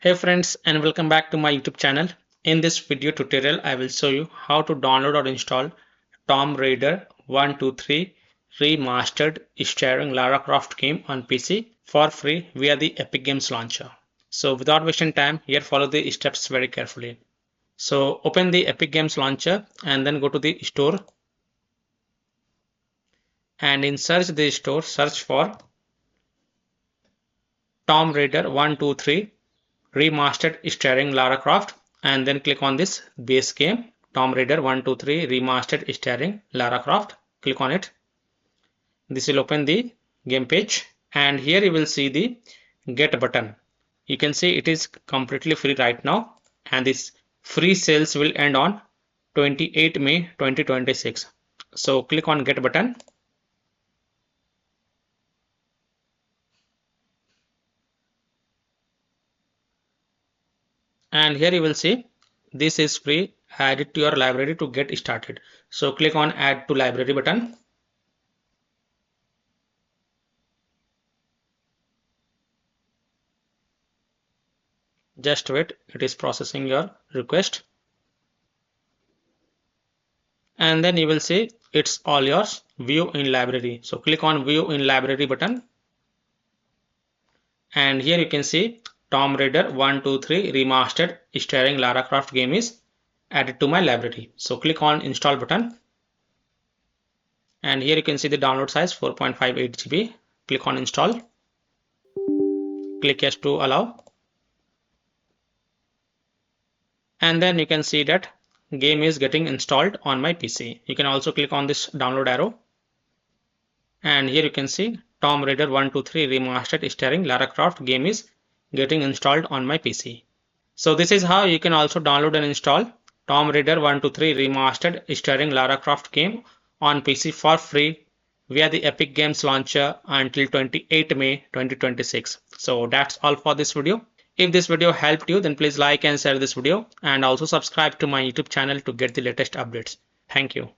Hey friends, and welcome back to my YouTube channel. In this video tutorial I will show you how to download or install Tomb Raider 123 Remastered starring Lara Croft game on PC for free via the Epic Games launcher. So without wasting time, here follow the steps very carefully. So open the Epic Games launcher and then go to the store, and in search the store search for Tomb Raider 123 Remastered starring Lara Croft, and then click on this base game Tomb Raider 123 Remastered starring Lara Croft. Click on it. This will open the game page, and here you will see the get button. You can see it is completely free right now, and this free sales will end on 28 May 2026. So click on get button. And here you will see this is free, add it to your library to get started. So click on add to library button. Just wait, it is processing your request. And then you will see it's all yours, view in library. So click on view in library button. And here you can see Tomb Raider 123 Remastered starring Lara Croft game is added to my library. So click on install button. And here you can see the download size 4.58 GB. Click on install. Click yes to allow. And then you can see that game is getting installed on my PC. You can also click on this download arrow. And here you can see Tomb Raider 123 Remastered starring Lara Croft game is getting installed on my PC. So this is how you can also download and install Tomb Raider 123 Remastered starring Lara Croft game on PC for free via the Epic Games launcher until 28 May 2026. So that's all for this video. If this video helped you, then please like and share this video, and also subscribe to my YouTube channel to get the latest updates. Thank you.